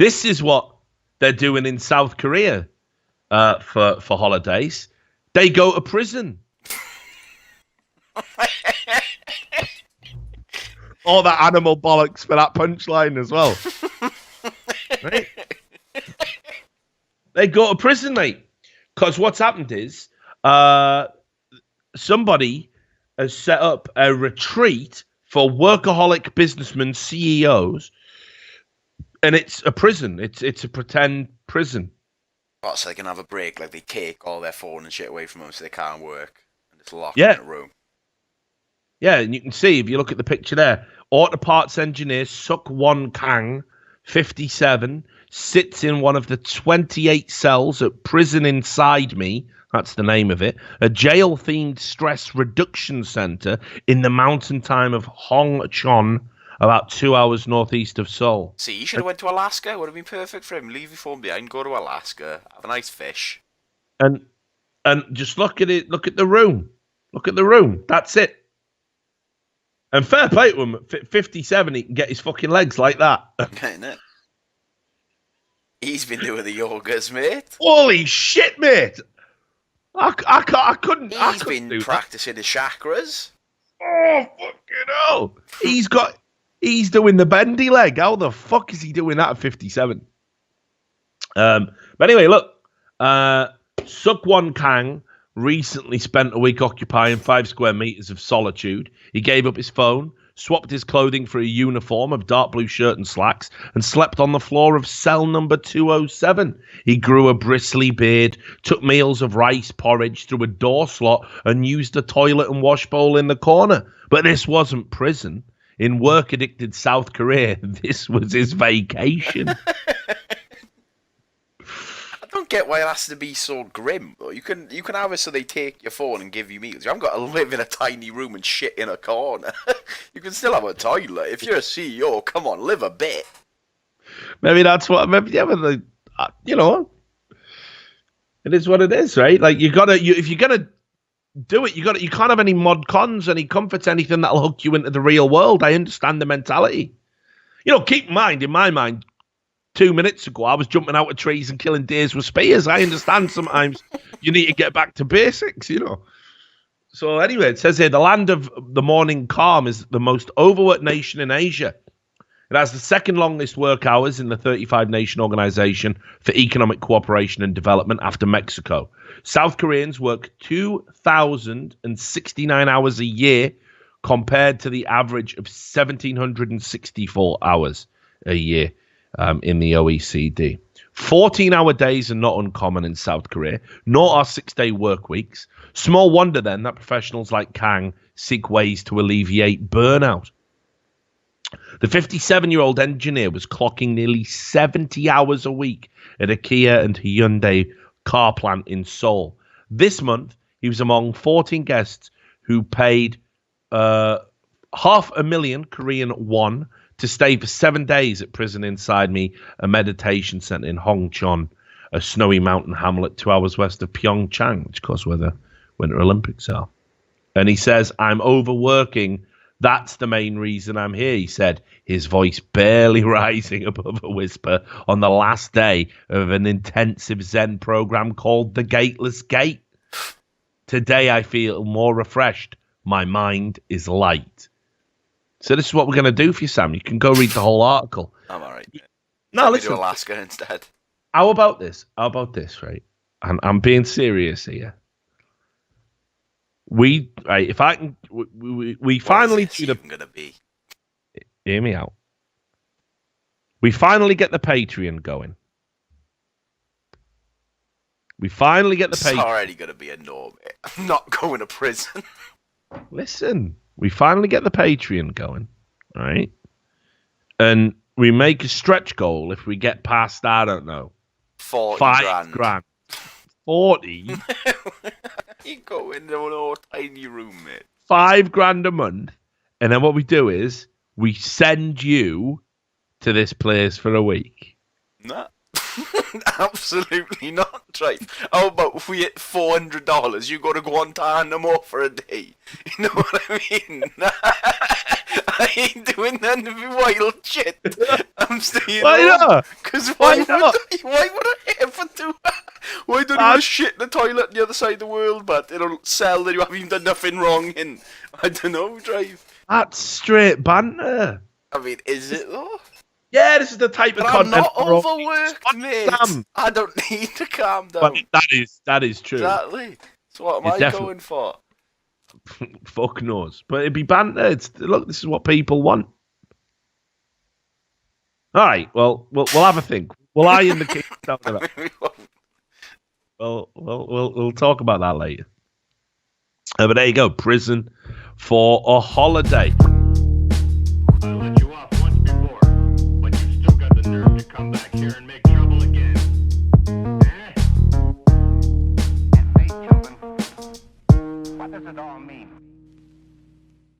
This is what they're doing in South Korea for holidays. They go to prison. All that animal bollocks for that punchline as well. Right? They go to prison, mate. Because what's happened is somebody has set up a retreat for workaholic businessmen, CEOs, and it's a prison. It's a pretend prison. Oh, so they can have a break, like they take all their phone and shit away from them so they can't work and just lock them in a room. Yeah, and you can see, if you look at the picture there, auto parts engineer Suk Won Kang, 57, sits in one of the 28 cells at Prison Inside Me, that's the name of it, a jail-themed stress reduction center in the mountain town of Hongcheon, about 2 hours northeast of Seoul. See, you should have went to Alaska. Would have been perfect for him. Leave your phone behind, go to Alaska, have a nice fish. And just look at it. Look at the room. Look at the room. That's it. And fair play to him. At 57, he can get his fucking legs like that. Ain't it? He's been doing the yogas, mate. Holy shit, mate! I couldn't. He's been practicing his chakras. Oh fucking hell! He's doing the bendy leg. How the fuck is he doing that at 57? But anyway, look. Suk Won Kang recently spent a week occupying 5 square meters of solitude. He gave up his phone, swapped his clothing for a uniform of dark blue shirt and slacks, and slept on the floor of cell number 207. He grew a bristly beard, took meals of rice porridge through a door slot, and used a toilet and wash bowl in the corner. But this wasn't prison. In work-addicted South Korea, this was his vacation. I don't get why it has to be so grim, though. You can have it so they take your phone and give you meals. You haven't got to live in a tiny room and shit in a corner. You can still have a toilet. If you're a CEO, come on, live a bit. Maybe that's what. Maybe you know, it is what it is, right? Like if you're gonna do it, you can't have any mod cons, any comforts, anything that'll hook you into the real world. I understand the mentality. You know, keep in mind, in my mind, 2 minutes ago, I was jumping out of trees and killing deers with spears. I understand sometimes you need to get back to basics, you know. So anyway, it says here, the land of the morning calm is the most overworked nation in Asia. It has the second longest work hours in the 35-nation Organization for Economic Cooperation and Development after Mexico. South Koreans work 2,069 hours a year compared to the average of 1,764 hours a year in the OECD. 14-hour days are not uncommon in South Korea, nor are 6-day work weeks. Small wonder, then, that professionals like Kang seek ways to alleviate burnout. The 57-year-old engineer was clocking nearly 70 hours a week at a Kia and Hyundai car plant in Seoul. This month, he was among 14 guests who paid 500,000 Korean won to stay for 7 days at Prison Inside Me, a meditation center in Hongcheon, a snowy mountain hamlet 2 hours west of Pyeongchang, which, of course, where the Winter Olympics are. And he says, I'm overworking. That's the main reason I'm here, he said, his voice barely rising above a whisper on the last day of an intensive Zen program called The Gateless Gate. Today I feel more refreshed. My mind is light. So this is what we're going to do for you, Sam. You can go read the whole article. I'm all right. No, listen. To Alaska instead. How about this, right? And I'm being serious here. We finally do the. Gonna be? Hear me out. We finally get the Patreon going. It's already gonna be a norm. I'm not going to prison. Listen, we finally get the Patreon going, right? And we make a stretch goal if we get past, I don't know, 40 grand. 40. You go into an old tiny room, mate. $5,000 a month, and then what we do is we send you to this place for a week. No, absolutely not. Right? How about if we hit $400? You go to Guantanamo for a day. You know what I mean? I ain't doing none of your wild shit. I'm staying Why home. not? Because Why not? Why would I ever do that? Why don't you want to shit in the toilet on the other side of the world, but it'll sell that you haven't even done nothing wrong in, I don't know, drive. That's straight banter. I mean, is it though? Yeah, this is the type of But I'm content. not overworked, mate. Sam. I don't need to calm But down. that is true. Exactly. So what am It's I definitely- going for? Fuck knows. But it'd be banter. Look, this is what people want. All right. Well, we'll have a think. Will I in the king? We'll talk about that later. But there you go. Prison for a holiday.